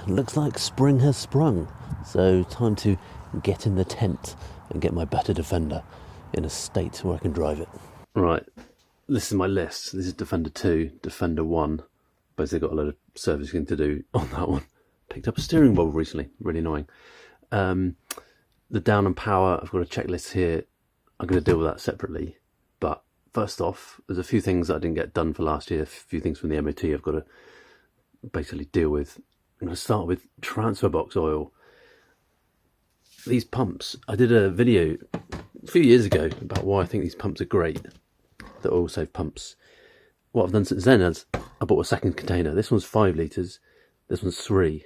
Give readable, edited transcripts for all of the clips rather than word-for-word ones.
Looks like spring has sprung, so time to get in the tent and get my better Defender in a state where I can drive it. Right, this is my list. This is Defender 2, Defender 1. Basically got a load of servicing to do on that one. Picked up a steering wheel recently, really annoying. The down and power, I've got a checklist here. I'm going to deal with that separately. But first off, there's a few things that I didn't get done for last year, a few things from the MOT I've got to basically deal with. I'm going to start with transfer box oil. These pumps, I did a video a few years ago about why I think these pumps are great, the oil save pumps. What I've done since then is I bought a second container. This one's 5 litres, this one's 3.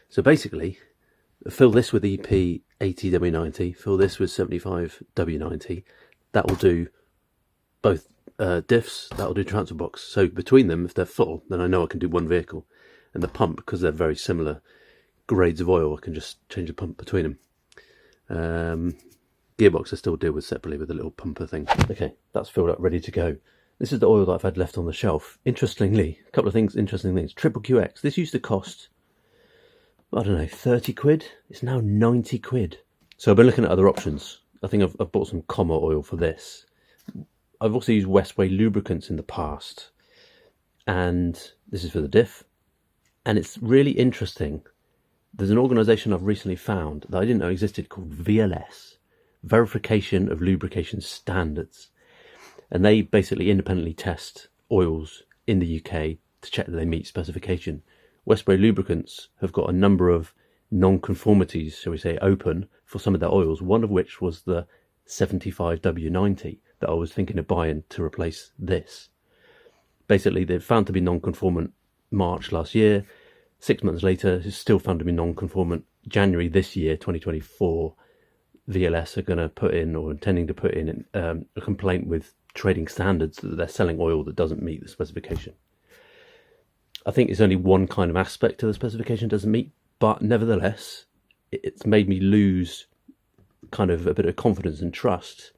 So basically, fill this with EP 80W90, fill this with 75W90. That will do both diffs, that will do transfer box. So between them, if they're full, then I know I can do one vehicle. And the pump, because they're very similar grades of oil, I can just change the pump between them. Gearbox I still deal with separately with a little pumper thing. Okay, that's filled up, ready to go. This is the oil that I've had left on the shelf. Interestingly, a couple of things, interesting things. Triple QX, this used to cost, I don't know, 30 quid. It's now 90 quid. So I've been looking at other options. I think I've bought some Comma oil for this. I've also used Westway lubricants in the past. And this is for the diff. And it's really interesting. There's an organisation I've recently found that I didn't know existed called VLS, Verification of Lubrication Standards. And they basically independently test oils in the UK to check that they meet specification. Westway Lubricants have got a number of non-conformities, shall we say, open for some of their oils, one of which was the 75W90 that I was thinking of buying to replace this. Basically, they've found to be non-conformant March last year. 6 months later, it's still found to be non-conformant. January this year, 2024, VLS are going to put in, or intending to put in, a complaint with Trading Standards that they're selling oil that doesn't meet the specification. I think it's only one kind of aspect of the specification doesn't meet, but nevertheless, it's made me lose kind of a bit of confidence and trust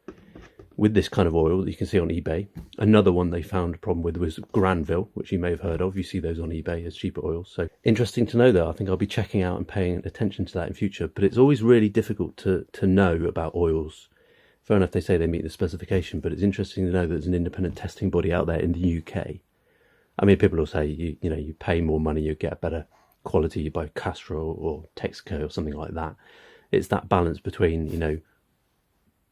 with this kind of oil that you can see on eBay. Another one they found a problem with was Granville, which you may have heard of. You see those on eBay as cheaper oils. So interesting to know that. I think I'll be checking out and paying attention to that in future. But it's always really difficult to know about oils. Fair enough, they say they meet the specification, but it's interesting to know that there's an independent testing body out there in the UK. I mean, people will say, you know, you pay more money, you get a better quality, you buy Castrol or Texaco or something like that. It's that balance between, you know,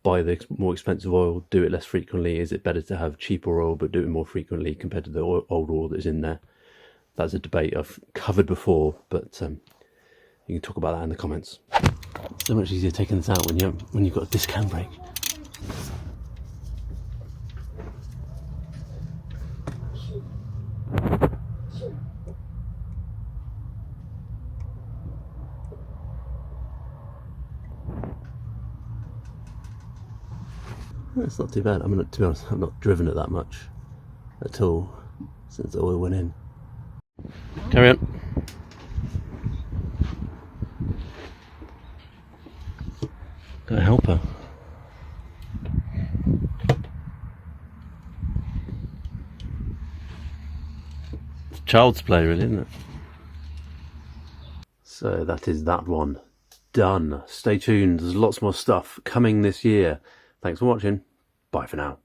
buy the more expensive oil, do it less frequently. Is it better to have cheaper oil but do it more frequently compared to the old oil that is in there? That's a debate I've covered before, but you can talk about that in the comments. It's so much easier taking this out when you've got a disc handbrake. It's not too bad. I mean, to be honest, I've not driven it that much at all since the oil went in. Carry on. Got a helper. It's child's play, really, isn't it? So that is that one done. Stay tuned. There's lots more stuff coming this year. Thanks for watching. Bye for now.